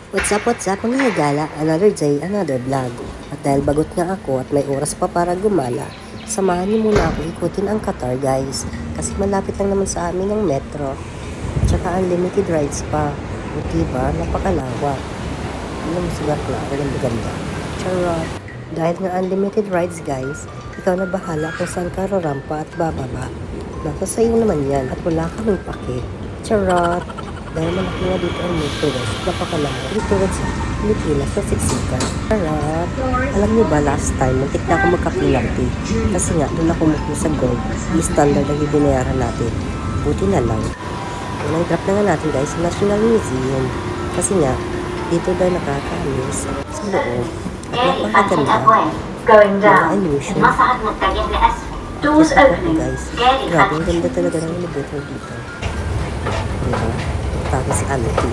What's up mga higala? Another day, another vlog. At dahil bagot nga ako at may oras pa para gumala, samahan niyo muna ako ikutin ang Qatar guys. Kasi malapit lang naman sa amin ang metro. Tsaka unlimited rides pa. O diba, napakalawak. Alam mo sigar na, ang ganda. Charot. Dahil nga unlimited rides guys, ikaw na bahala kung saan ka rarampa at bababa. Nasa sayo naman yan at wala kaming pake. Charot. Dahil malaki nga dito ang Motores, napakalawak. Dito sa Pilipinas na siksikan. Charot. Alam niyo ba last time, muntik na ako magka-penalty. Kasi nga, doon ako mukha sa gold. Standard ang ibinayaran natin. Buti na lang. Unang drop na nga natin guys sa National Museum. Kasi nga, dito daw nakakaalis sa loob. At napakaganda. Mga illusion. Doors opening. Guys, grabe, ang ganda talaga ng elevator dito. Diba? Tapos si Alki.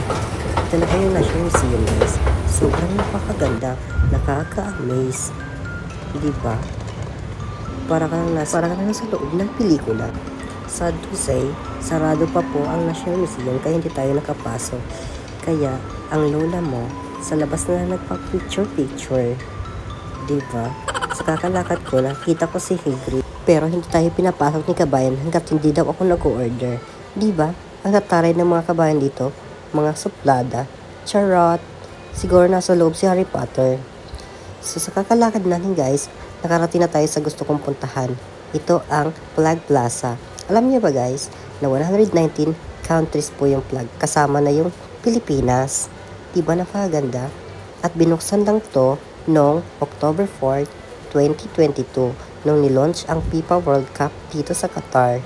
Ito na yung National Museum guys. Sobrang napakaganda. Nakaka-amaze. Diba? Para ka lang sa loob ng pelikula. Sad to say, sarado pa po ang National Museum kaya hindi tayo nakapasok. Kaya, ang lola mo, sa labas na nagpa-picture. Diba? Sa kakalakad ko, nakita ko si Hagrid. Pero hindi tayo pinapasok ni kabayan hanggat hindi daw ako nag-order. Diba? Ang tataray ng mga kabayan dito, mga suplada. Charot! Siguro nasa loob si Harry Potter. So sa kakalakad natin guys, nakarating na tayo sa gusto kong puntahan. Ito ang Flag Plaza. Alam niyo ba guys, na 119 countries po yung flag. Kasama na yung Pilipinas. Diba napakaganda? At binuksan lang to noong October 4, 2022 nung nilaunch ang FIFA World Cup dito sa Qatar.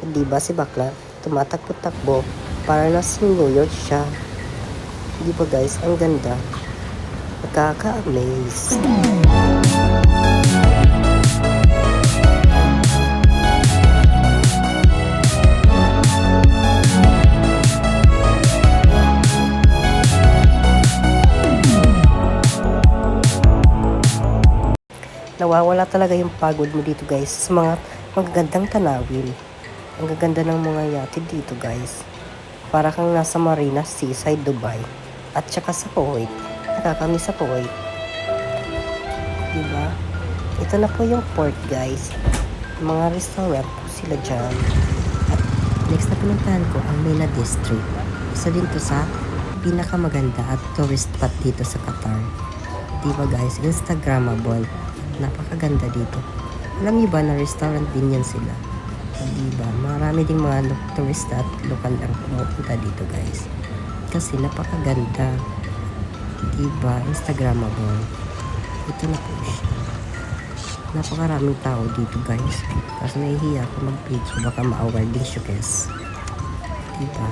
Diba si Bakla tumatakbo-takbo para nasa New York siya. Diba guys, ang ganda. Nakaka-amaze. Nawawala talaga yung pagod mo dito guys sa mga magagandang tanawin. Ang gaganda ng mga yate dito guys. Para kang nasa Marina, Seaside, Dubai. At saka sa Kuwait. Nakakamiss sa Kuwait. Diba? Ito na po yung port guys. Mga restaurant po sila dyan. At next na pinuntahan ko ang Mena District. Isa din to sa pinakamaganda at tourist spot dito sa Qatar. Diba guys? Instagrammable. Napakaganda dito. Alam niyo ba na restaurant din yan sila? Diba? Marami ding mga turista at lokal ang pumupunta dito guys. Kasi napakaganda. Diba? Instagrammable. Ito na po siya. Napakaraming tao dito guys. Kasi nahihiya ako mag-video. Baka ma-award din siya guys. Diba?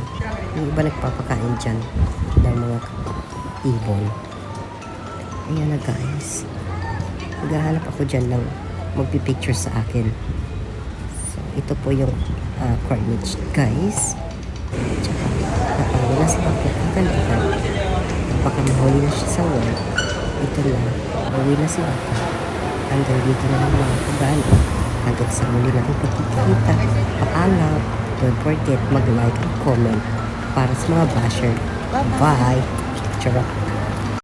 Yung iba nagpapakain dyan ng mga ibon. Ayan na guys. Maghahanap ako dyan ng magpipicture sa akin. So, ito po yung Corniche guys. Tsaka, napawala si Bakla. Ang ganda. Baka mahuli na siya sa work. Ito na. Mahuli na si Bakla. Hanggang dito na lang mga kabahan. Hanggang sa muli natin pagkikita. Paalam. Don't forget mag-like and comment para sa mga basher. Bye! Charot.